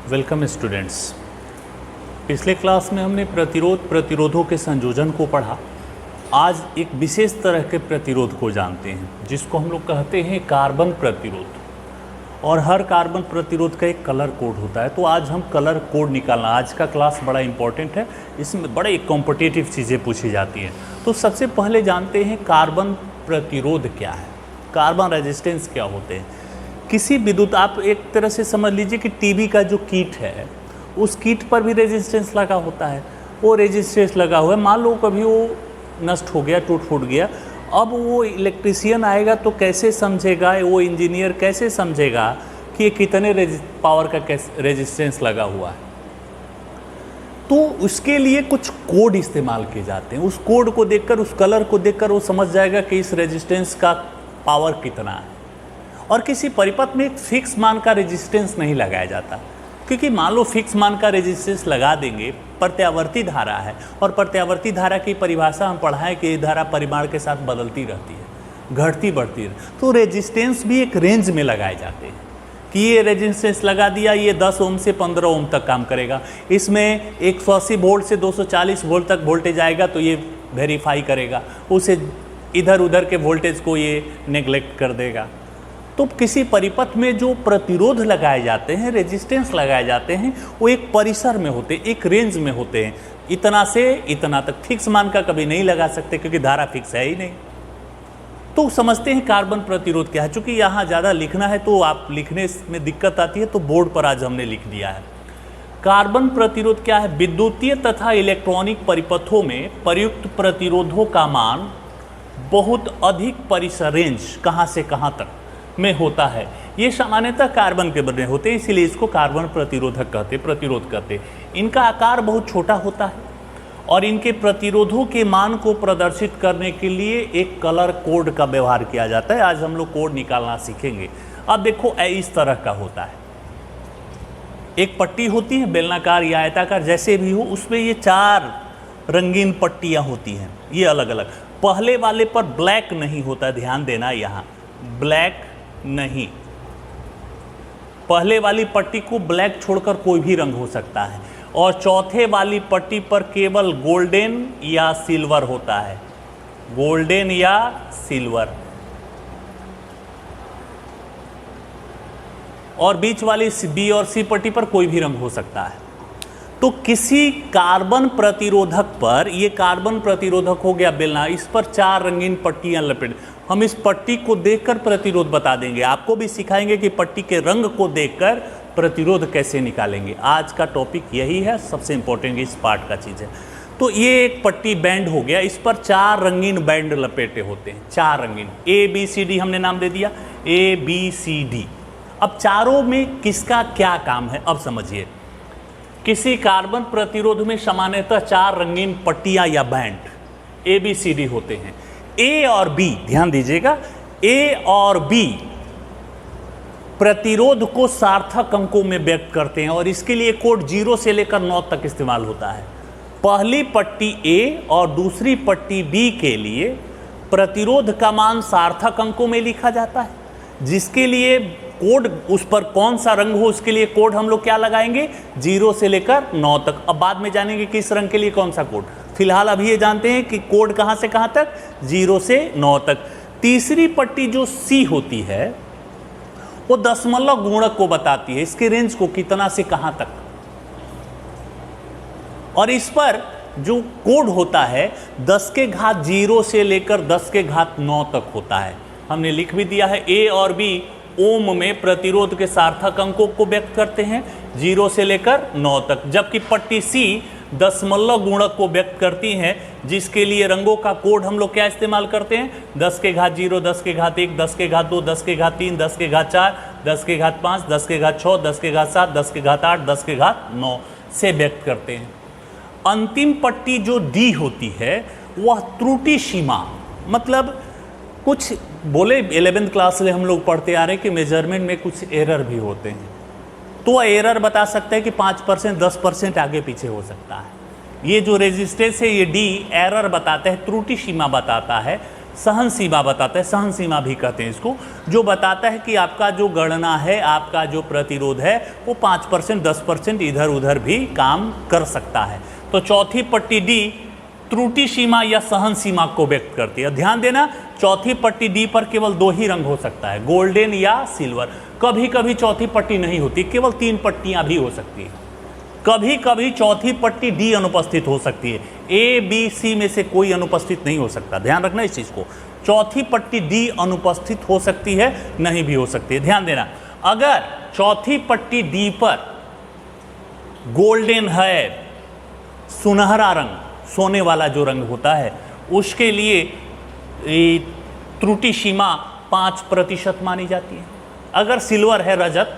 Welcome students. पिछले class में हमने प्रतिरोधों के संयोजन को पढ़ा। आज एक विशेष तरह के प्रतिरोध को जानते हैं जिसको हम लोग कहते हैं कार्बन प्रतिरोध। और हर कार्बन प्रतिरोध का एक कलर कोड होता है, तो आज हम कलर कोड निकालना, आज का क्लास बड़ा इंपॉर्टेंट है, इसमें बड़े कॉम्पिटिटिव चीज़ें पूछी जाती हैं। तो सबसे पहले जानते हैं कार्बन प्रतिरोध क्या है, कार्बन रेजिस्टेंस क्या होते हैं। किसी विद्युत, आप एक तरह से समझ लीजिए कि टीवी का जो कीट है उस कीट पर भी रेजिस्टेंस लगा होता है। वो रेजिस्टेंस लगा हुआ है, मान लो कभी वो नष्ट हो गया, टूट फूट गया, अब वो इलेक्ट्रीशियन आएगा तो कैसे समझेगा, वो इंजीनियर कैसे समझेगा कि ये कितने पावर का रेजिस्टेंस लगा हुआ है। तो उसके लिए कुछ कोड इस्तेमाल किए जाते हैं। उस कोड को देखकर, उस कलर को देखकर वो समझ जाएगा कि इस रेजिस्टेंस का पावर कितना है। और किसी परिपथ में एक फिक्स मान का रेजिस्टेंस नहीं लगाया जाता, क्योंकि मान लो फिक्स मान का रेजिस्टेंस लगा देंगे, प्रत्यावर्ती धारा है और प्रत्यावर्ती धारा की परिभाषा हम पढ़ा है कि ये धारा परिमाण के साथ बदलती रहती है, घटती बढ़ती है। तो रेजिस्टेंस भी एक रेंज में लगाए जाते हैं कि ये रेजिस्टेंस लगा दिया, ये 10 ओम से 15 ओम तक काम करेगा, इसमें 180 वोल्ट से 240 वोल्ट तक वोल्टेज आएगा तो ये वेरीफाई करेगा, उसे इधर उधर के वोल्टेज को ये नेग्लेक्ट कर देगा। तो किसी परिपथ में जो प्रतिरोध लगाए जाते हैं, रेजिस्टेंस लगाए जाते हैं, वो एक परिसर में होते हैं, एक रेंज में होते हैं, इतना से इतना तक। फिक्स मान का कभी नहीं लगा सकते क्योंकि धारा फिक्स है ही नहीं। तो समझते हैं कार्बन प्रतिरोध क्या है। चूंकि यहाँ ज़्यादा लिखना है तो आप लिखने में दिक्कत आती है, तो बोर्ड पर आज हमने लिख दिया है। कार्बन प्रतिरोध क्या है? विद्युतीय तथा इलेक्ट्रॉनिक परिपथों में प्रयुक्त प्रतिरोधों का मान बहुत अधिक परिसर, रेंज कहाँ से कहाँ तक में होता है। ये सामान्यतः कार्बन के बने होते हैं, इसीलिए इसको कार्बन प्रतिरोधक कहते, प्रतिरोध कहते। इनका आकार बहुत छोटा होता है और इनके प्रतिरोधों के मान को प्रदर्शित करने के लिए एक कलर कोड का व्यवहार किया जाता है। आज हम लोग कोड निकालना सीखेंगे। अब देखो, इस तरह का होता है, एक पट्टी होती है बेलनाकार या आयताकार, जैसे भी हो, उसमें ये 4 रंगीन पट्टियां होती हैं, ये अलग अलग। पहले वाले पर ब्लैक नहीं होता, ध्यान देना, यहाँ ब्लैक नहीं, पहले वाली पट्टी को ब्लैक छोड़कर कोई भी रंग हो सकता है। और चौथे वाली पट्टी पर केवल गोल्डन या सिल्वर होता है, गोल्डन या सिल्वर। और बीच वाली बी और सी पट्टी पर कोई भी रंग हो सकता है। तो किसी कार्बन प्रतिरोधक पर, ये कार्बन प्रतिरोधक हो गया बेलना, इस पर 4 रंगीन पट्टियां लपेट, हम इस पट्टी को देखकर प्रतिरोध बता देंगे। आपको भी सिखाएंगे कि पट्टी के रंग को देखकर प्रतिरोध कैसे निकालेंगे। आज का टॉपिक यही है, सबसे इंपॉर्टेंट इस पार्ट का चीज़ है। तो ये एक पट्टी बैंड हो गया, इस पर 4 रंगीन बैंड लपेटे होते हैं, 4 रंगीन, ABCD हमने नाम दे दिया, ABCD। अब चारों में किसका क्या काम है, अब समझिए। किसी कार्बन प्रतिरोध में सामान्यतः 4 रंगीन पट्टियां या बैंड ABCD होते हैं। A और B, ध्यान दीजिएगा, A और B प्रतिरोध को सार्थक अंकों में व्यक्त करते हैं और इसके लिए कोड 0 से लेकर 9 तक इस्तेमाल होता है। पहली पट्टी A और दूसरी पट्टी B के लिए प्रतिरोध का मान सार्थक अंकों में लिखा जाता है, जिसके लिए कोड, उस पर कौन सा रंग हो उसके लिए कोड हम लोग क्या लगाएंगे, 0 से लेकर 9 तक। अब बाद में जानेंगे किस रंग के लिए कौन सा कोड। फिलहाल अभी ये जानते हैं कि कोड कहां से कहां तक, 0 से 9 तक। तीसरी पट्टी जो C होती है वो दशमलव गुणक को बताती है, इसके रेंज को कितना से कहां तक। और इस पर जो कोड होता है 10 के घात 0 से लेकर 10 के घात 9 तक होता है। हमने लिख भी दिया है। A और B ओम में प्रतिरोध के सार्थक अंकों को व्यक्त करते हैं 0 से लेकर 9 तक, जबकि पट्टी C दशमलव गुणक को व्यक्त करती हैं, जिसके लिए रंगों का कोड हम लोग क्या इस्तेमाल करते हैं, 10 के घात 0, 10 के घात 1, 10 के घात 2, 10 के घात 3, 10 के घात 4, 10 के घात 5, 10 के घात 6, 10 के घात 7, 10 के घात 8, 10 के घात 9 से व्यक्त करते हैं। अंतिम पट्टी जो D होती है वह त्रुटि सीमा, मतलब कुछ बोले 11th क्लास से हम लोग पढ़ते आ रहे हैं कि मेजरमेंट में कुछ एरर भी होते हैं, तो एरर बता सकता है कि 5%, 10% आगे पीछे हो सकता है। ये जो रेजिस्टेंस है ये D एरर बताता है, त्रुटि सीमा बताता है, सहन सीमा बताता है, सहन सीमा भी कहते हैं इसको, जो बताता है कि आपका जो गणना है, आपका जो प्रतिरोध है वो 5% 10% इधर उधर भी काम कर सकता है। तो चौथी पट्टी डी त्रुटि सीमा या सहन सीमा को व्यक्त करती है। ध्यान देना, चौथी पट्टी डी पर केवल 2 ही रंग हो सकता है, गोल्डन या सिल्वर। कभी कभी चौथी पट्टी नहीं होती, केवल 3 पट्टियां भी हो सकती है। कभी कभी चौथी पट्टी डी अनुपस्थित हो सकती है, ए बी सी में से कोई अनुपस्थित नहीं हो सकता। ध्यान रखना इस चीज को, चौथी पट्टी डी अनुपस्थित हो सकती है, नहीं भी हो सकती है। ध्यान देना, अगर चौथी पट्टी डी पर गोल्डन है, सुनहरा रंग, सोने वाला जो रंग होता है, उसके लिए त्रुटि सीमा 5% मानी जाती है। अगर सिल्वर है, रजत,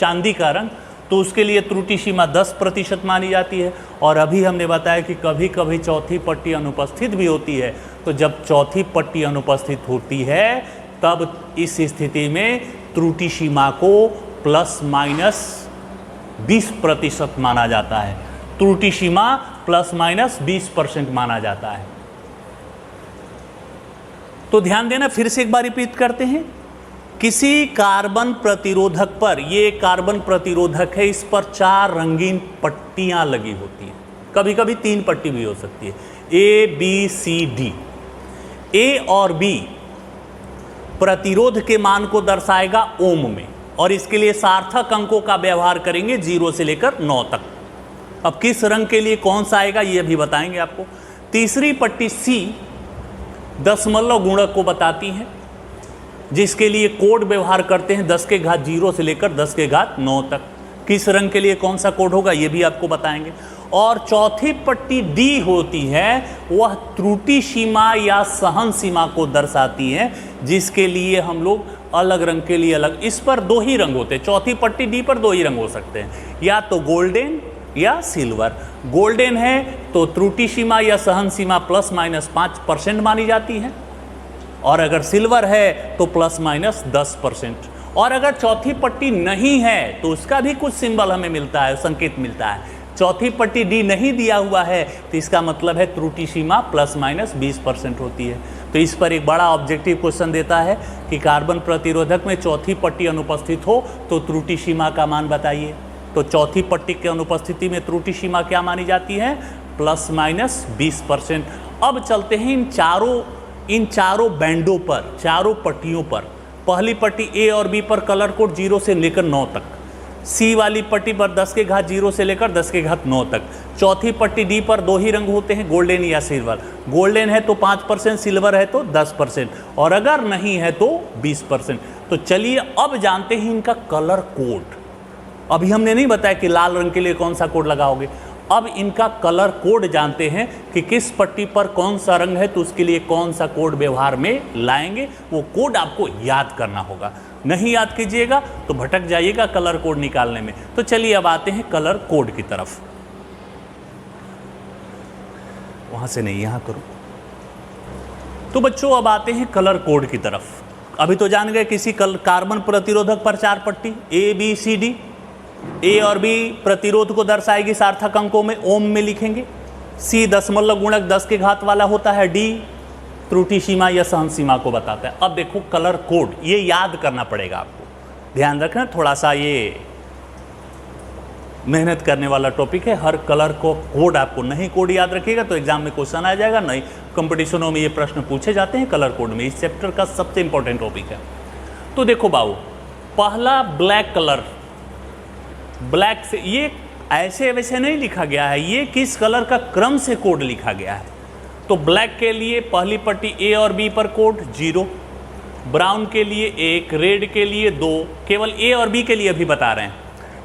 चांदी का रंग, तो उसके लिए त्रुटि सीमा 10% मानी जाती है। और अभी हमने बताया कि कभी कभी चौथी पट्टी अनुपस्थित भी होती है। तो जब चौथी पट्टी अनुपस्थित होती है तब इस स्थिति में त्रुटि सीमा को ±20% माना जाता है। त्रुटि सीमा ±20% माना जाता है। तो ध्यान देना, फिर से एक बार रिपीट करते हैं। किसी कार्बन प्रतिरोधक पर, ये कार्बन प्रतिरोधक है, इस पर 4 रंगीन पट्टियां लगी होती हैं, कभी कभी 3 पट्टी भी हो सकती है, ए बी सी डी। ए और बी प्रतिरोध के मान को दर्शाएगा ओम में, और इसके लिए सार्थक अंकों का व्यवहार करेंगे 0 से लेकर 9 तक। अब किस रंग के लिए कौन सा आएगा ये भी बताएंगे आपको। तीसरी पट्टी सी दशमलव गुणक को बताती है, जिसके लिए कोड व्यवहार करते हैं 10 के घात 0 से लेकर 10 के घात 9 तक। किस रंग के लिए कौन सा कोड होगा ये भी आपको बताएंगे। और चौथी पट्टी डी होती है, वह त्रुटि सीमा या सहन सीमा को दर्शाती है, जिसके लिए हम लोग अलग रंग के लिए अलग, इस पर 2 ही रंग होते हैं। चौथी पट्टी डी पर 2 ही रंग हो सकते हैं, या तो गोल्डन या सिल्वर। गोल्डन है तो त्रुटि सीमा या सहन सीमा ±5% मानी जाती है, और अगर सिल्वर है तो ±10%। और अगर चौथी पट्टी नहीं है तो उसका भी कुछ सिंबल हमें मिलता है, संकेत मिलता है। चौथी पट्टी डी नहीं दिया हुआ है तो इसका मतलब है त्रुटि सीमा ±20% होती है। तो इस पर एक बड़ा ऑब्जेक्टिव क्वेश्चन देता है कि कार्बन प्रतिरोधक में चौथी पट्टी अनुपस्थित हो तो त्रुटि सीमा का मान बताइए। तो चौथी पट्टी की अनुपस्थिति में त्रुटि सीमा क्या मानी जाती है? ±20%। अब चलते हैं इन चारों बैंडों पर, चारों पट्टियों पर। पहली पट्टी ए और बी पर कलर कोड 0 से लेकर 9 तक, सी वाली पट्टी पर 10 के घात 0 से लेकर 10 के घात 9 तक। चौथी पट्टी डी पर 2 ही रंग होते हैं, गोल्डन या सिल्वर। गोल्डन है तो 5%, सिल्वर है तो 10%, और अगर नहीं है तो 20%। तो चलिए अब जानते हैं इनका कलर कोड। अभी हमने नहीं बताया कि लाल रंग के लिए कौन सा कोड लगाओगे, अब इनका कलर कोड जानते हैं कि किस पट्टी पर कौन सा रंग है तो उसके लिए कौन सा कोड व्यवहार में लाएंगे। वो कोड आपको याद करना होगा, नहीं याद कीजिएगा तो भटक जाइएगा कलर कोड निकालने में। तो चलिए अब आते हैं कलर कोड की तरफ। वहां से नहीं, यहां करो। तो बच्चों अब आते हैं कलर कोड की तरफ। अभी तो जान गए किसी कार्बन प्रतिरोधक पर 4 पट्टी ए बी सी डी। ए और बी प्रतिरोध को दर्शाएगी सार्थक अंकों में, ओम में लिखेंगे। सी दशमलव गुणक 10 के घात वाला होता है। डी त्रुटि सीमा या सहन सीमा को बताता है। अब देखो कलर कोड, ये याद करना पड़ेगा आपको, ध्यान रखना। थोड़ा सा ये मेहनत करने वाला टॉपिक है। हर कलर को कोड आपको नहीं कोड याद रखिएगा तो एग्जाम में क्वेश्चन आ जाएगा, नहीं कंपटीशनों में ये प्रश्न पूछे जाते हैं कलर कोड में। इस चैप्टर का सबसे इंपॉर्टेंट टॉपिक है। तो देखो बाबू, पहला ब्लैक कलर, ब्लैक से ये ऐसे वैसे नहीं लिखा गया है, ये किस कलर का क्रम से कोड लिखा गया है। तो ब्लैक के लिए पहली पट्टी ए और बी पर कोड 0, ब्राउन के लिए 1, रेड के लिए 2, केवल ए और बी के लिए अभी बता रहे हैं।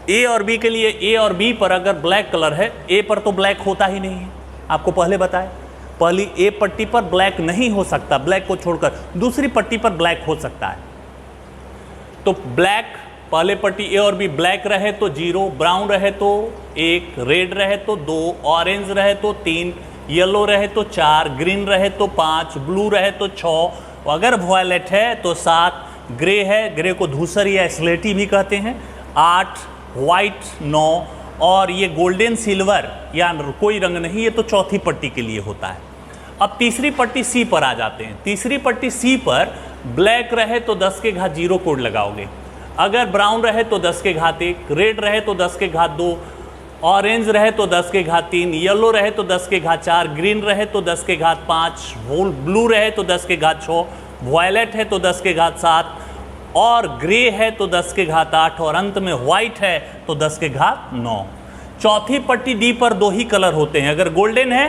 ए और बी के लिए, ए और बी पर अगर ब्लैक कलर है, ए पर तो ब्लैक होता ही नहीं है, आपको पहले बताया। पहली ए पट्टी पर ब्लैक नहीं हो सकता, ब्लैक को छोड़कर दूसरी पट्टी पर ब्लैक हो सकता है। तो ब्लैक पहले पट्टी ए और बी ब्लैक रहे तो 0, ब्राउन रहे तो 1, रेड रहे तो 2, ऑरेंज रहे तो 3, येलो रहे तो 4, ग्रीन रहे तो 5, ब्लू रहे तो 6, अगर वॉयलेट है तो 7, ग्रे है, ग्रे को धूसर या स्लेटी भी कहते हैं, 8, वाइट 9, और ये गोल्डन सिल्वर या कोई रंग नहीं, ये तो चौथी पट्टी के लिए होता है। अब तीसरी पट्टी सी पर आ जाते हैं। तीसरी पट्टी सी पर ब्लैक रहे तो 10 के घात 0 कोड लगाओगे, अगर ब्राउन रहे तो 10 के घात 1, रेड रहे तो 10 के घात 2, ऑरेंज रहे तो 10 के घात 3, येलो रहे तो 10 के घात 4, ग्रीन रहे तो 10 के घात 5, ब्लू रहे तो 10 के घात 6, वायलेट है तो 10 के घात 7, और ग्रे है तो 10 के घात 8, और अंत में व्हाइट है तो 10 के घात 9। चौथी पट्टी डी पर 2 ही कलर होते हैं, अगर गोल्डन है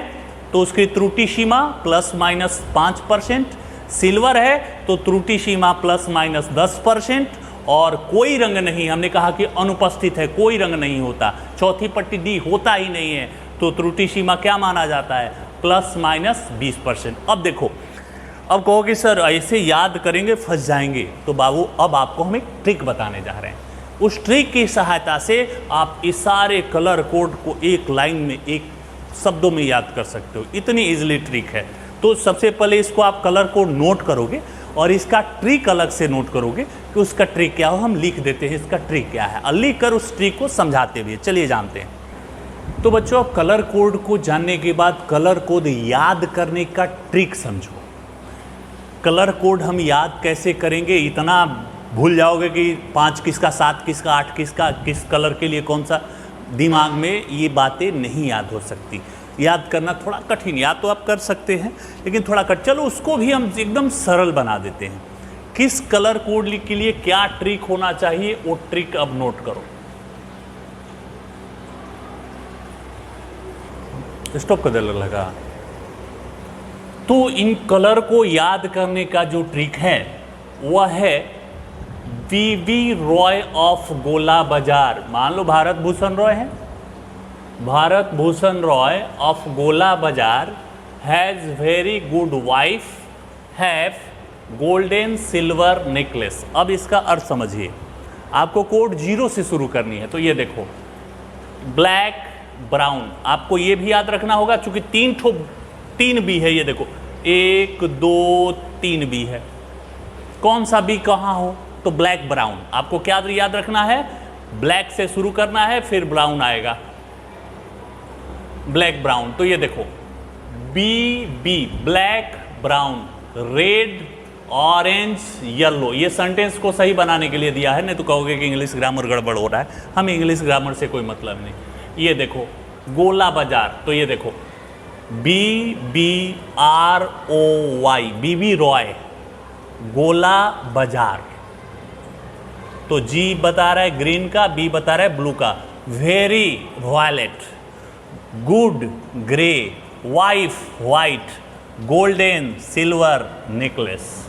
तो उसकी त्रुटि सीमा ±5%, सिल्वर है तो त्रुटि सीमा ±10%, और कोई रंग नहीं, हमने कहा कि अनुपस्थित है, कोई रंग नहीं होता, चौथी पट्टी डी होता ही नहीं है, तो त्रुटि सीमा क्या माना जाता है, ±20%। अब देखो, अब कहो कि सर ऐसे याद करेंगे फंस जाएंगे, तो बाबू अब आपको हम एक ट्रिक बताने जा रहे हैं। उस ट्रिक की सहायता से आप इस सारे कलर कोड को एक लाइन में, एक शब्दों में याद कर सकते हो, इतनी इजीली ट्रिक है। तो सबसे पहले इसको आप कलर कोड नोट करोगे और इसका ट्रिक अलग से नोट करोगे कि उसका ट्रिक क्या हो। हम लिख देते हैं इसका ट्रिक क्या है, और लिख कर उस ट्रिक को समझाते हुए चलिए जानते हैं। तो बच्चों, कलर कोड को जानने के बाद कलर कोड याद करने का ट्रिक समझो। कलर कोड हम याद कैसे करेंगे, इतना भूल जाओगे कि 5 किसका, 7 किसका, 8 किसका, किस कलर के लिए कौन सा, दिमाग में ये बातें नहीं याद हो सकती। याद करना थोड़ा कठिन, या तो आप कर सकते हैं लेकिन थोड़ा चलो उसको भी हम एकदम सरल बना देते हैं। किस कलर कोड के लिए क्या ट्रिक होना चाहिए, वो ट्रिक अब नोट करो। स्टॉप कर दे लगा। तो इन कलर को याद करने का जो ट्रिक है वह है वीवी रॉय ऑफ गोला बाजार। मान लो भारत भूषण रॉय है, भारत भूषण रॉय ऑफ गोला बाजार has very good wife, have golden silver necklace. अब इसका अर्थ समझिए, आपको कोड 0 से शुरू करनी है। तो ये देखो, ब्लैक ब्राउन, आपको ये भी याद रखना होगा चूंकि 3 बी है। ये देखो 1 2 3 बी है, कौन सा बी कहाँ हो, तो ब्लैक ब्राउन। आपको क्या याद रखना है, ब्लैक से शुरू करना है फिर ब्राउन आएगा, ब्लैक ब्राउन। तो ये देखो B black brown, red orange yellow. ये सेंटेंस को सही बनाने के लिए दिया है, नहीं तो कहोगे कि इंग्लिश ग्रामर गड़बड़ हो रहा है। हमें इंग्लिश ग्रामर से कोई मतलब नहीं। ये देखो गोला बाजार, तो ये देखो BBROY, बीबी रॉय, गोला बाजार। तो जी बता रहा है ग्रीन का, बी बता रहा है ब्लू का। Very violet, good grey, wife white, golden silver necklace.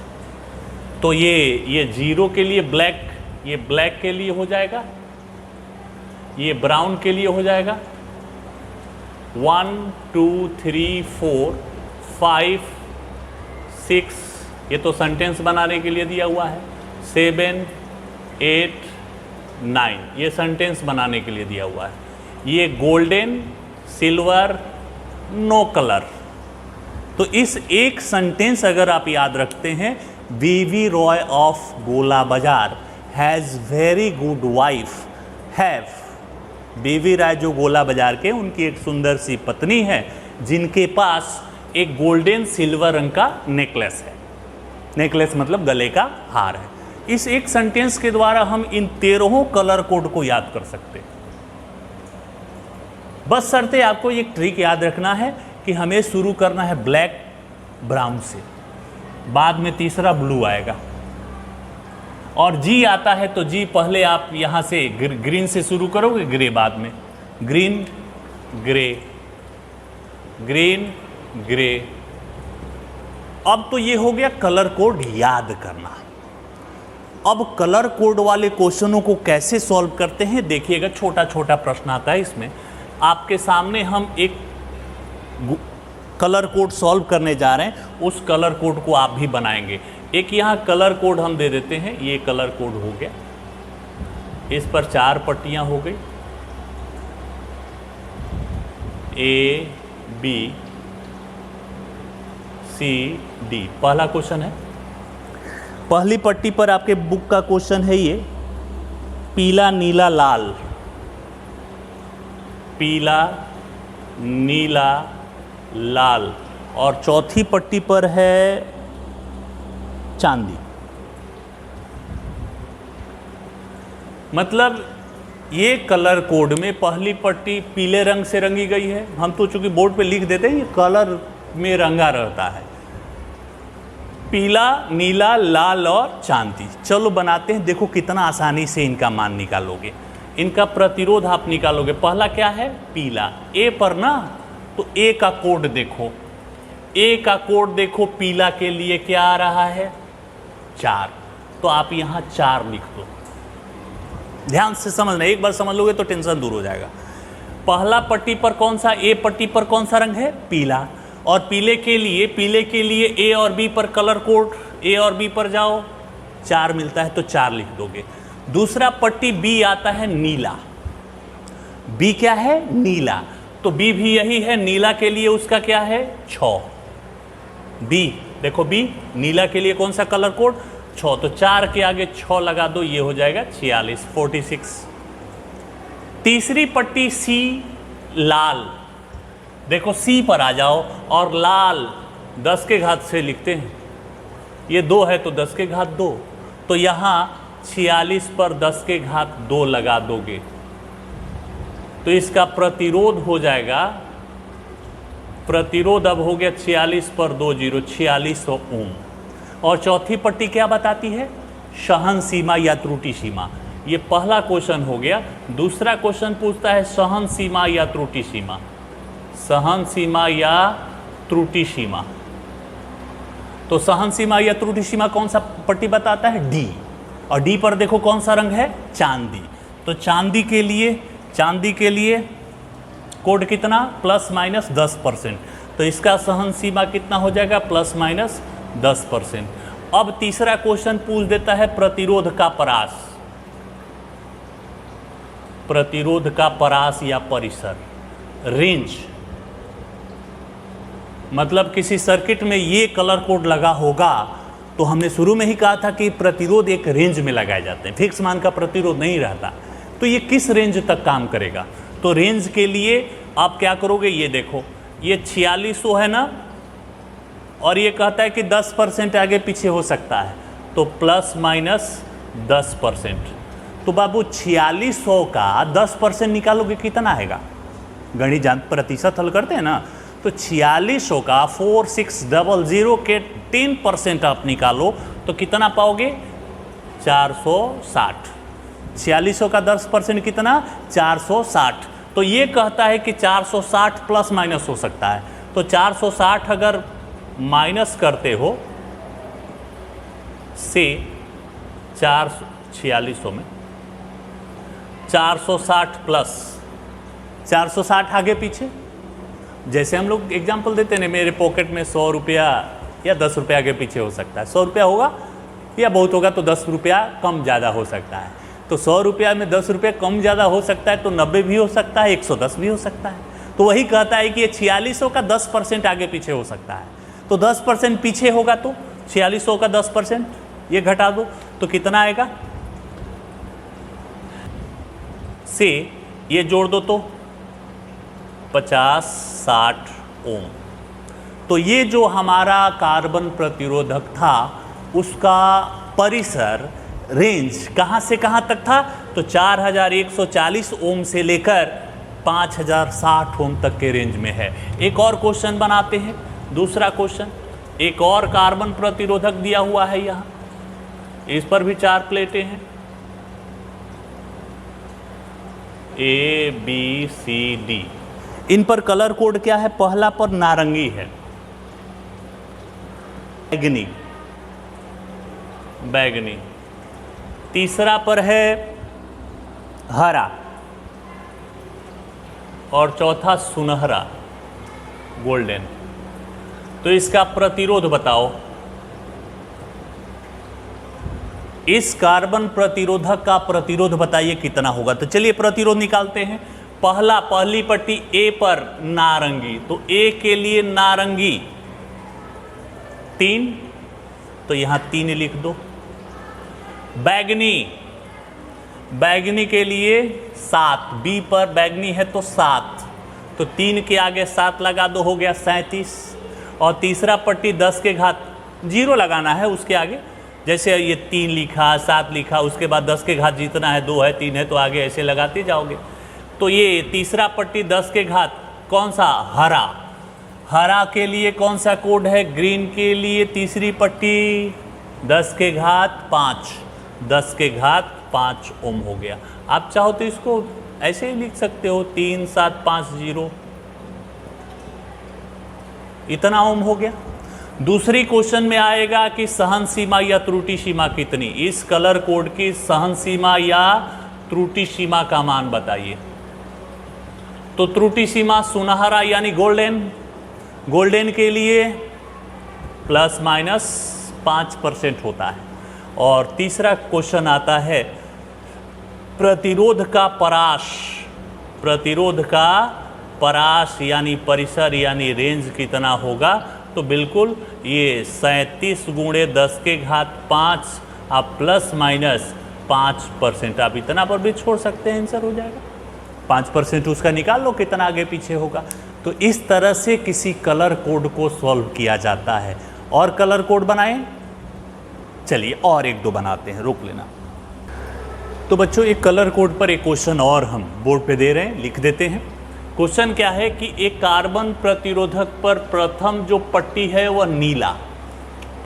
तो ये 0 के लिए ब्लैक, ये ब्लैक के लिए हो जाएगा, ये ब्राउन के लिए हो जाएगा। 1 2 3 4 5 6, ये तो सेंटेंस बनाने के लिए दिया हुआ है। 7 8 9, ये सेंटेंस बनाने के लिए दिया हुआ है। ये गोल्डन सिल्वर नो कलर। तो इस एक सेंटेंस अगर आप याद रखते हैं, वीवी रॉय ऑफ गोला बाजार has very good wife, have, बीवी राय जो गोला बाजार के, उनकी एक सुंदर सी पत्नी है जिनके पास एक गोल्डन सिल्वर रंग का नेकलेस है। नेकलेस मतलब गले का हार है। इस एक सेंटेंस के द्वारा हम इन 13 कलर कोड को याद कर सकते हैं। बस शर्ते आपको ये ट्रिक याद रखना है कि हमें शुरू करना है ब्लैक ब्राउन से, बाद में तीसरा ब्लू आएगा, और जी आता है तो जी पहले आप यहाँ से ग्रीन से शुरू करोगे, ग्रे बाद में, ग्रीन ग्रे ग्रीन ग्रे। अब तो ये हो गया कलर कोड याद करना। अब कलर कोड वाले क्वेश्चनों को कैसे सॉल्व करते हैं देखिएगा। छोटा छोटा प्रश्न आता है इसमें, आपके सामने हम एक कलर कोड सॉल्व करने जा रहे हैं, उस कलर कोड को आप भी बनाएंगे। एक यहाँ कलर कोड हम दे देते हैं, ये कलर कोड हो गया, इस पर 4 पट्टियाँ हो गई, A B C D। पहला क्वेश्चन है, पहली पट्टी पर आपके बुक का क्वेश्चन है ये, पीला नीला लाल, पीला नीला लाल। और चौथी पट्टी पर है चांदी। मतलब ये कलर कोड में पहली पट्टी पीले रंग से रंगी गई है। हम तो चूंकि बोर्ड पे लिख देते हैं, ये कलर में रंगा रहता है, पीला, नीला, लाल और चांदी। चलो बनाते हैं, देखो कितना आसानी से इनका मान निकालोगे, इनका प्रतिरोध आप निकालोगे। पहला क्या है? पीला। ए पर ना, तो ए का कोड देखो, ए का कोड देखो, पीला के लिए क्या आ रहा है? 4। तो आप यहाँ 4 लिख दो। ध्यान से समझना, एक बार समझ लोगे तो टेंशन दूर हो जाएगा। पहला पट्टी पर कौन सा, ए पट्टी पर कौन सा रंग है? पीला। और पीले के लिए ए और बी पर कलर कोड, ए और बी पर जाओ, 4 मिलता है तो 4 लिख दोगे। दूसरा पट्टी बी आता है नीला। बी क्या है? नीला। तो बी भी यही है, नीला के लिए उसका क्या है? 6। बी देखो, बी नीला के लिए कौन सा कलर कोड? 6। तो 4 के आगे 6 लगा दो, ये हो जाएगा 46, 46। तीसरी पट्टी सी लाल, देखो सी पर आ जाओ और लाल 10 के घात से लिखते हैं, ये 2 है तो 10 के घात 2, तो यहाँ 46 पर 10 के घात 2 लगा दोगे तो इसका प्रतिरोध हो जाएगा, प्रतिरोध अब हो गया 46 पर 2 0, 4600 ओम। और चौथी पट्टी क्या बताती है? सहन सीमा या त्रुटि सीमा। ये पहला क्वेश्चन हो गया। दूसरा क्वेश्चन पूछता है सहन सीमा या त्रुटि सीमा, सहन सीमा या त्रुटि सीमा। तो सहन सीमा या त्रुटि सीमा कौन सा पट्टी बताता है? डी। और डी पर देखो कौन सा रंग है? चांदी। तो चांदी के लिए कोड कितना? ±10%। तो इसका सहन सीमा कितना हो जाएगा? ±10%। अब तीसरा क्वेश्चन पूछ देता है प्रतिरोध का परास, प्रतिरोध का परास या परिसर, रेंज। मतलब किसी सर्किट में ये कलर कोड लगा होगा तो हमने शुरू में ही कहा था कि प्रतिरोध एक रेंज में लगाए जाते हैं, फिक्स मान का प्रतिरोध नहीं रहता। तो ये किस रेंज तक काम करेगा? तो रेंज के लिए आप क्या करोगे? ये देखो, ये 4600 है ना, और ये कहता है कि 10% आगे पीछे हो सकता है, तो ±10%। तो बाबू 4600 का 10% निकालोगे कितना आएगा? गणित जान, प्रतिशत हल करते हैं ना, तो 4600 का 4600 के 10% आप निकालो तो कितना पाओगे? 460। 4600 का 10% कितना? 460। तो ये कहता है कि 460 प्लस माइनस हो सकता है, तो 460 अगर माइनस करते हो से 4600 में 460 प्लस 460 आगे पीछे, जैसे हम लोग एग्जाम्पल देते हैं, मेरे पॉकेट में 100 रुपया या 10 रुपया आगे पीछे हो सकता है। 100 रुपया होगा या बहुत होगा तो 10 रुपया कम ज़्यादा हो सकता है। तो 100 रुपया में 10 रुपया कम ज़्यादा हो सकता है, तो 90 भी हो सकता है, 110 भी हो सकता है। तो वही कहता है कि ये 4600 का 10% आगे पीछे हो सकता है। तो 10% पीछे होगा तो 4600 का 10% ये घटा दो तो कितना आएगा? से ये जोड़ दो तो 50-60 ओम। तो ये जो हमारा कार्बन प्रतिरोधक था उसका परिसर, रेंज कहाँ से कहाँ तक था? तो 4140 ओम से लेकर 5060 ओम तक के रेंज में है। एक और क्वेश्चन बनाते हैं, दूसरा क्वेश्चन। एक और कार्बन प्रतिरोधक दिया हुआ है यहाँ, इस पर भी 4 प्लेटें हैं, A B C D। इन पर कलर कोड क्या है? पहला पर नारंगी है, बैगनी, बैगनी। तीसरा पर है हरा, और चौथा सुनहरा, गोल्डन। तो इसका प्रतिरोध बताओ। इस कार्बन प्रतिरोधक का प्रतिरोध बताइए कितना होगा। तो चलिए प्रतिरोध निकालते हैं। पहली पट्टी ए पर नारंगी, तो ए के लिए नारंगी 3, तो यहां 3 लिख दो। बैगनी, बैगनी के लिए 7, बी पर बैगनी है तो 7, तो 3 के आगे 7 लगा दो, हो गया 37। और तीसरा पट्टी 10 के घात 0 लगाना है उसके आगे, जैसे ये 3 लिखा 7 लिखा, उसके बाद 10 के घात जितना है 2 है 3 है तो आगे ऐसे लगाते जाओगे। तो ये तीसरा पट्टी 10 के घात कौन सा, हरा, हरा के लिए कौन सा कोड है, ग्रीन के लिए तीसरी पट्टी 10 के घात 5, 10 के घात 5 ओम हो गया। आप चाहो तो इसको ऐसे ही लिख सकते हो 37550, इतना ओम हो गया। दूसरी क्वेश्चन में आएगा कि सहन सीमा या त्रुटि सीमा कितनी, इस कलर कोड की सहन सीमा या त्रुटि सीमा का मान बताइए। तो त्रुटि सीमा सुनहरा यानी गोल्डन, गोल्डन के लिए ±5% होता है। और तीसरा क्वेश्चन आता है प्रतिरोध का परास, प्रतिरोध का परास यानी परिसर यानी रेंज कितना होगा। तो बिल्कुल ये 37 × 10 के घात 5 आप ±5%, आप इतना पर भी छोड़ सकते हैं, आंसर हो जाएगा। 5% उसका निकाल लो कितना आगे पीछे होगा। तो इस तरह से किसी कलर कोड को सॉल्व किया जाता है। और कलर कोड बनाएं, चलिए और एक दो बनाते हैं, रोक लेना। तो बच्चों एक कलर कोड पर एक क्वेश्चन और हम बोर्ड पे दे रहे हैं, लिख देते हैं। क्वेश्चन क्या है कि एक कार्बन प्रतिरोधक पर प्रथम जो पट्टी है वह नीला,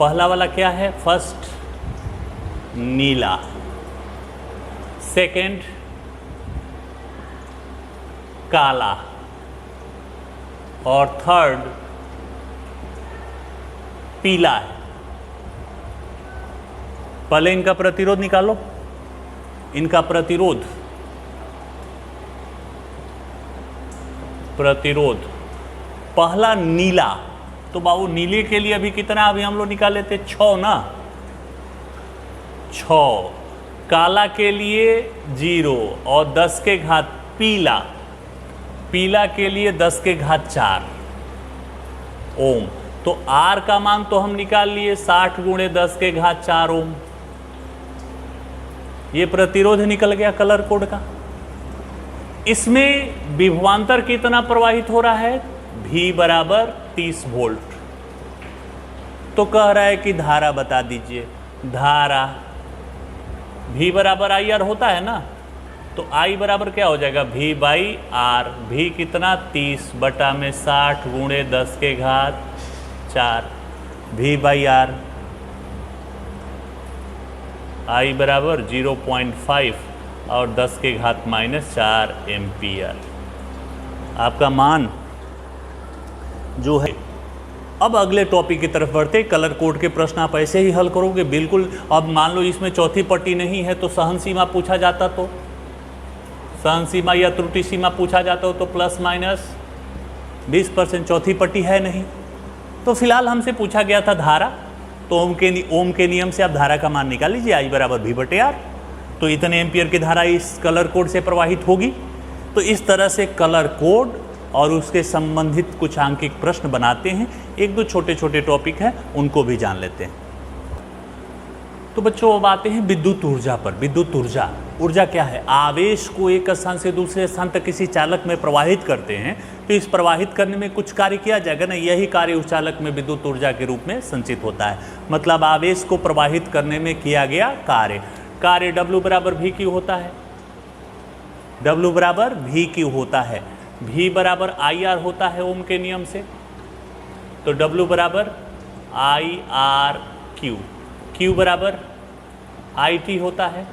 पहला वाला क्या है, फर्स्ट नीला, सेकंड काला और थर्ड पीला है। पहले इनका प्रतिरोध निकालो, इनका प्रतिरोध पहला नीला, तो बाबू नीले के लिए अभी कितना, अभी हम लोग निकाल लेते 6 ना, 6, काला के लिए 0 और 10 के घात पीला, पीला के लिए 10 के घात 4 ओम। तो R का मान तो हम निकाल लिए 60 × 10 के घात 4 ओम। ये प्रतिरोध निकल गया कलर कोड का। इसमें विभवांतर कितना प्रवाहित हो रहा है, V बराबर 30 वोल्ट। तो कह रहा है कि धारा बता दीजिए, धारा V बराबर IR होता है ना, तो I बराबर क्या हो जाएगा, V/R। V कितना, 30 बटा में 60 × 10 के घात 4, V/R। I बराबर 0.5 और 10 के घात -4 एम्पियर आपका मान जो है। अब अगले टॉपिक की तरफ बढ़ते, कलर कोड के प्रश्न आप ऐसे ही हल करोगे बिल्कुल। अब मान लो इसमें चौथी पट्टी नहीं है तो सहन सीमा पूछा जाता, तो सहन सीमा या त्रुटि सीमा पूछा जाता हो तो ±20%, चौथी पट्टी है नहीं। तो फिलहाल हमसे पूछा गया था धारा, तो ओम के नियम से आप धारा का मान निकाल लीजिए, I बराबर V/R। तो इतने एम्पियर की धारा इस कलर कोड से प्रवाहित होगी। तो इस तरह से कलर कोड और उसके संबंधित कुछ आंकिक प्रश्न बनाते हैं। एक दो छोटे छोटे टॉपिक हैं, उनको भी जान लेते हैं। तो बच्चों अब आते हैं विद्युत ऊर्जा पर। विद्युत ऊर्जा, ऊर्जा क्या है, आवेश को एक स्थान से दूसरे स्थान तक किसी चालक में प्रवाहित करते हैं। तो इस प्रवाहित करने में कुछ कार्य किया जाएगा ना, यही कार्य उस चालक में विद्युत ऊर्जा के रूप में संचित होता है। मतलब आवेश को प्रवाहित करने में किया गया कार्य W बराबर VQ होता है, W बराबर VQ होता है। V बराबर IR होता है ओम के नियम से, तो W बराबर IRQ, Q बराबर IT होता है,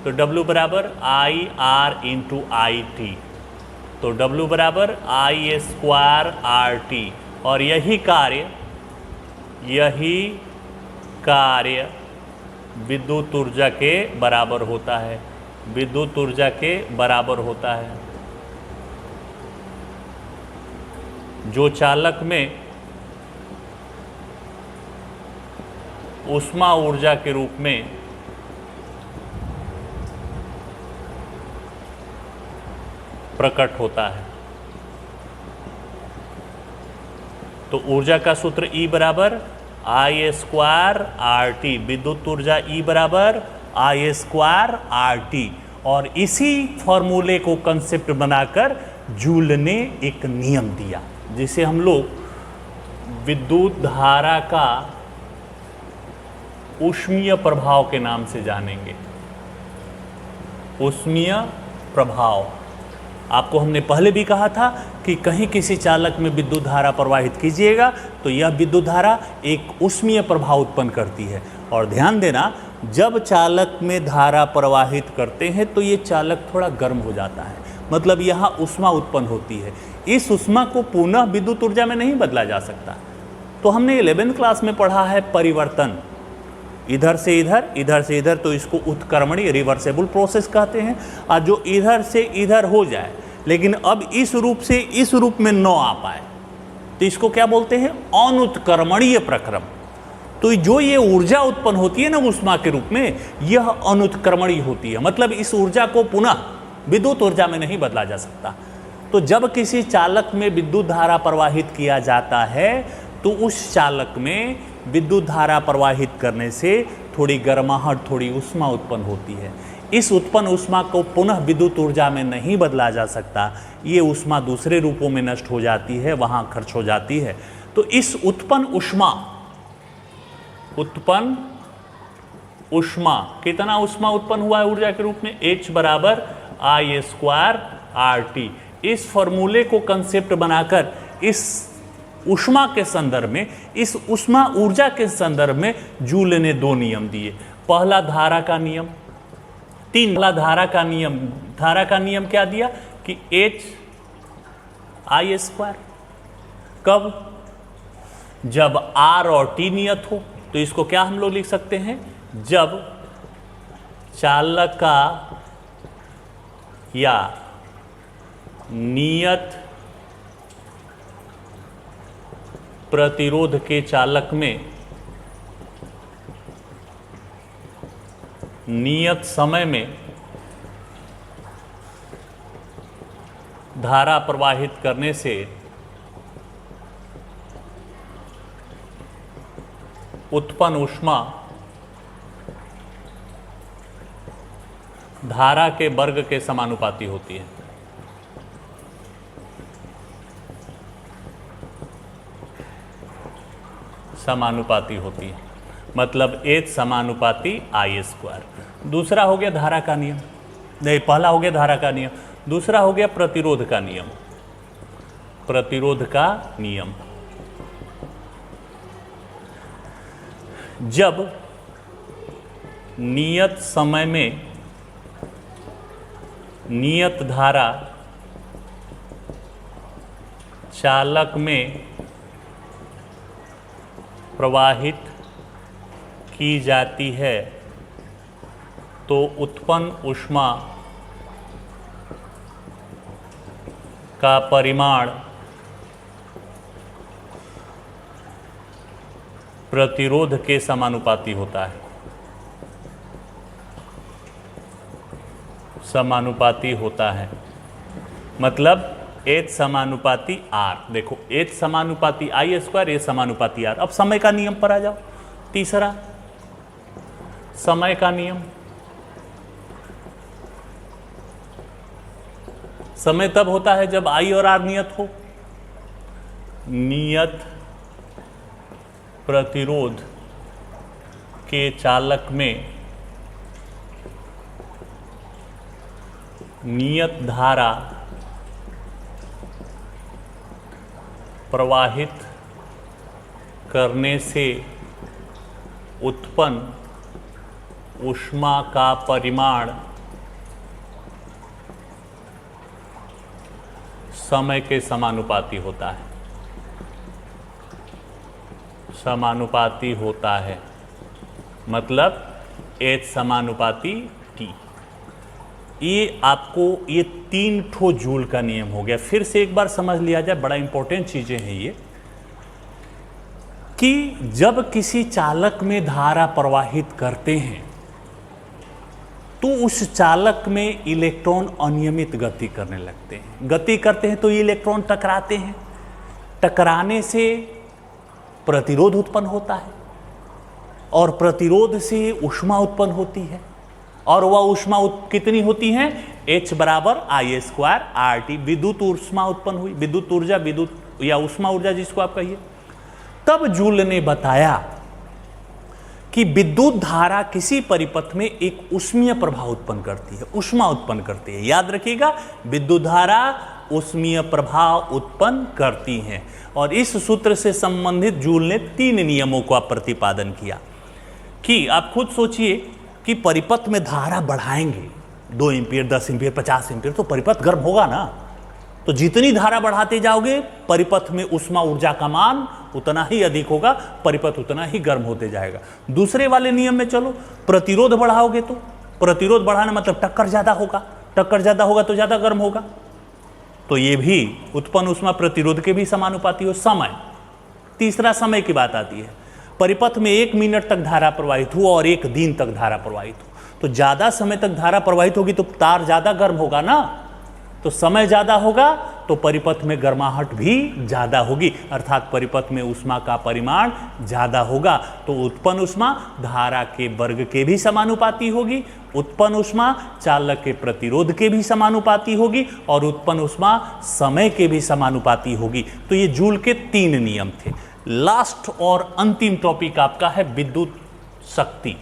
तो W बराबर IR × IT, तो W बराबर I² RT। और यही कार्य विद्युत ऊर्जा के बराबर होता है, विद्युत ऊर्जा के बराबर होता है। जो चालक में ऊष्मा ऊर्जा के रूप में प्रकट होता है। तो ऊर्जा का सूत्र E बराबर I² RT, विद्युत ऊर्जा E बराबर I² RT। और इसी फॉर्मूले को कंसेप्ट बनाकर जूल ने एक नियम दिया, जिसे हम लोग विद्युत धारा का ऊष्मीय प्रभाव के नाम से जानेंगे। ऊष्मीय प्रभाव, आपको हमने पहले भी कहा था कि कहीं किसी चालक में विद्युत धारा प्रवाहित कीजिएगा तो यह विद्युत धारा एक ऊष्मीय प्रभाव उत्पन्न करती है। और ध्यान देना, जब चालक में धारा प्रवाहित करते हैं तो ये चालक थोड़ा गर्म हो जाता है, मतलब यहाँ ऊष्मा उत्पन्न होती है। इस ऊष्मा को पुनः विद्युत ऊर्जा में नहीं बदला जा सकता। तो हमने 11वीं क्लास में पढ़ा है परिवर्तन, इधर से इधर, तो इसको उत्क्रमणीय रिवर्सेबल प्रोसेस कहते हैं। और जो इधर से इधर हो जाए लेकिन अब इस रूप से इस रूप में न आ पाए तो इसको क्या बोलते हैं? अनुत्क्रमणीय प्रक्रम। तो जो ये ऊर्जा उत्पन्न होती है ना ऊष्मा के रूप में, यह अनुत्क्रमणीय होती है, मतलब इस ऊर्जा को पुनः विद्युत ऊर्जा में नहीं बदला जा सकता। तो जब किसी चालक में विद्युत धारा प्रवाहित किया जाता है तो उस चालक में विद्युत धारा प्रवाहित करने से थोड़ी गर्माहट, थोड़ी ऊष्मा उत्पन्न होती है। इस उत्पन्न ऊष्मा को पुनः विद्युत ऊर्जा में नहीं बदला जा सकता। ये ऊष्मा दूसरे रूपों में नष्ट हो जाती है, वहाँ खर्च हो जाती है। तो इस उत्पन्न ऊष्मा, कितना ऊष्मा उत्पन्न हुआ है ऊर्जा के रूप में? H बराबर I² RT। इस फॉर्मूले को कंसेप्ट बनाकर इस ऊष्मा के संदर्भ में, इस ऊष्मा ऊर्जा के संदर्भ में जूल ने 2 नियम दिए। पहला धारा का नियम, धारा का नियम क्या दिया कि HI²। कब? जब R और T नियत हो। तो इसको क्या हम लोग लिख सकते हैं? जब चालक का या नियत प्रतिरोध के चालक में नियत समय में धारा प्रवाहित करने से उत्पन्न ऊष्मा धारा के वर्ग के समानुपाती होती है। समानुपाती होती है, मतलब H समानुपाती I²। दूसरा हो गया धारा का नियम, नहीं, पहला हो गया धारा का नियम, दूसरा हो गया प्रतिरोध का नियम। प्रतिरोध का नियम, जब नियत समय में नियत धारा चालक में प्रवाहित की जाती है तो उत्पन्न ऊष्मा का परिमाण प्रतिरोध के समानुपाती होता है। समानुपाती होता है, मतलब H समानुपाती R। देखो, H समानुपाती I², H समानुपाती R। अब समय का नियम पर आ जाओ। तीसरा, समय का नियम। समय तब होता है जब I और R नियत हो। नियत प्रतिरोध के चालक में नियत धारा प्रवाहित करने से उत्पन्न ऊष्मा का परिमाण समय के समानुपाती होता है। समानुपाती होता है, मतलब H समानुपाती T। ये आपको ये 3 ठो जूल का नियम हो गया। फिर से एक बार समझ लिया जाए, बड़ा इंपॉर्टेंट चीजें हैं ये, कि जब किसी चालक में धारा प्रवाहित करते हैं तो उस चालक में इलेक्ट्रॉन अनियमित गति करने लगते हैं। गति करते हैं तो ये इलेक्ट्रॉन टकराते हैं, टकराने से प्रतिरोध उत्पन्न होता है और प्रतिरोध से ऊष्मा उत्पन्न होती है। और वह ऊष्मा कितनी होती है? H बराबर I² RT। विद्युत ऊष्मा उत्पन्न हुई, विद्युत ऊर्जा, विद्युत या ऊष्मा ऊर्जा जिसको आप कहिए। तब जूल ने बताया कि विद्युत धारा किसी परिपथ में एक ऊष्मीय प्रभाव उत्पन्न करती है, ऊष्मा उत्पन्न करती है। याद रखिएगा, विद्युत धारा ऊष्मीय प्रभाव उत्पन्न करती है। और इस सूत्र से संबंधित जूल ने 3 नियमों का प्रतिपादन किया कि आप खुद सोचिए कि परिपथ में धारा बढ़ाएंगे 2 एम्पीयर, 10 एम्पीयर, 50 एम्पीयर, तो परिपथ गर्म होगा ना। तो जितनी धारा बढ़ाते जाओगे परिपथ में ऊष्मा ऊर्जा का मान उतना ही अधिक होगा, परिपथ उतना ही गर्म होते जाएगा। दूसरे वाले नियम में चलो, प्रतिरोध बढ़ाओगे तो प्रतिरोध बढ़ाना मतलब टक्कर ज्यादा होगा, टक्कर ज्यादा होगा तो ज्यादा गर्म होगा। तो ये भी उत्पन्न ऊष्मा प्रतिरोध के भी समानुपाती हो। समय, तीसरा समय की बात आती है। परिपथ में 1 मिनट तक धारा प्रवाहित हो और 1 दिन तक धारा प्रवाहित हो, तो ज्यादा समय तक धारा प्रवाहित होगी तो तार ज्यादा गर्म होगा ना। तो समय ज्यादा होगा तो परिपथ में गर्माहट भी ज्यादा होगी, अर्थात परिपथ में ऊष्मा का परिमाण ज्यादा होगा। तो उत्पन्न ऊष्मा धारा के वर्ग के भी समानुपाती होगी, उत्पन्न ऊष्मा चालक के प्रतिरोध के भी समानुपाती होगी और उत्पन्न ऊष्मा समय के भी समानुपाती होगी। तो ये जूल के 3 नियम थे। लास्ट और अंतिम टॉपिक आपका है विद्युत शक्ति।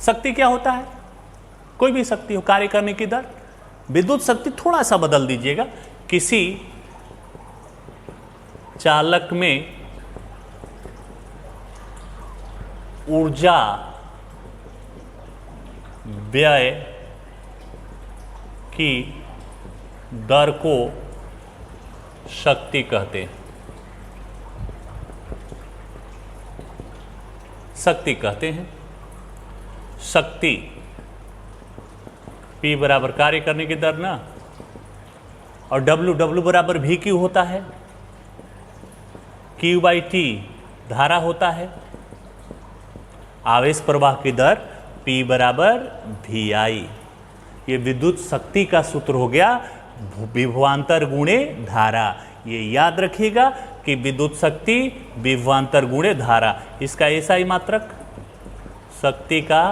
शक्ति क्या होता है? कोई भी शक्ति हो, कार्य करने की दर। विद्युत शक्ति थोड़ा सा बदल दीजिएगा, किसी चालक में ऊर्जा व्यय की दर को शक्ति कहते हैं, शक्ति कहते हैं। शक्ति P बराबर कार्य करने की दर ना, और W बराबर VQ होता है, Q/T धारा होता है, आवेश प्रवाह की दर P बराबर VI। ये विद्युत शक्ति का सूत्र हो गया, विभवांतर गुणे धारा। ये याद रखिएगा कि विद्युत शक्ति विभवांतर गुणे धारा। इसका SI मात्रक, शक्ति का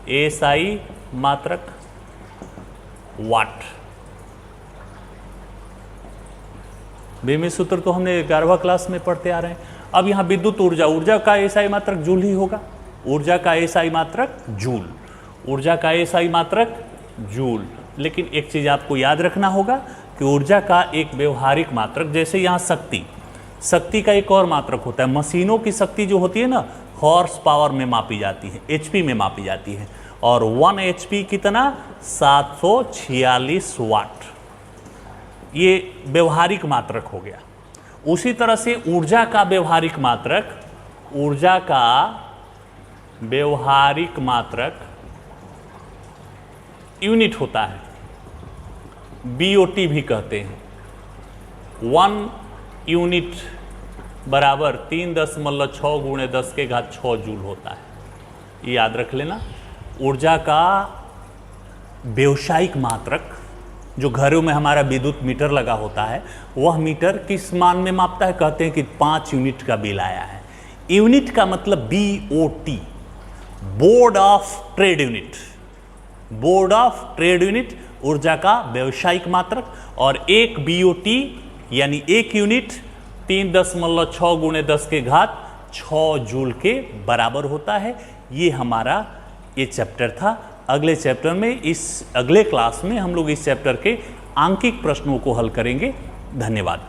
SI मात्रक वाट। बेमित सूत्र तो हमने 11वीं क्लास में पढ़ते आ रहे हैं। अब यहां विद्युत ऊर्जा, ऊर्जा का SI मात्रक जूल ही होगा, ऊर्जा का SI मात्रक जूल, ऊर्जा का SI मात्रक जूल। लेकिन एक चीज आपको याद रखना होगा कि ऊर्जा का एक व्यवहारिक मात्रक, जैसे यहां शक्ति, शक्ति का एक और मात्रक होता है। मशीनों की शक्ति जो होती है ना, हॉर्स पावर में मापी जाती है, HP में मापी जाती है, और 1 HP कितना? 746 वाट। ये व्यवहारिक मात्रक हो गया। उसी तरह से ऊर्जा का व्यवहारिक मात्रक, ऊर्जा का व्यवहारिक मात्रक यूनिट होता है, BOT भी कहते हैं। 1 यूनिट बराबर 3.6 गुणे 10 के घात 6 जूल होता है। ये याद रख लेना। ऊर्जा का व्यावसायिक मात्रक, जो घरों में हमारा विद्युत मीटर लगा होता है, वह मीटर किस मान में मापता है? कहते हैं कि 5 यूनिट का बिल आया है। यूनिट का मतलब BOT, board of trade unit, board of trade unit ऊर्जा का व्यावसायिक मात्रक। और 1 BOT यानी 1 यूनिट 3.6 गुणे 10 के घात 6 जूल के बराबर होता है। ये हमारा ये चैप्टर था। अगले चैप्टर में, इस अगले क्लास में हम लोग इस चैप्टर के आंकिक प्रश्नों को हल करेंगे। धन्यवाद।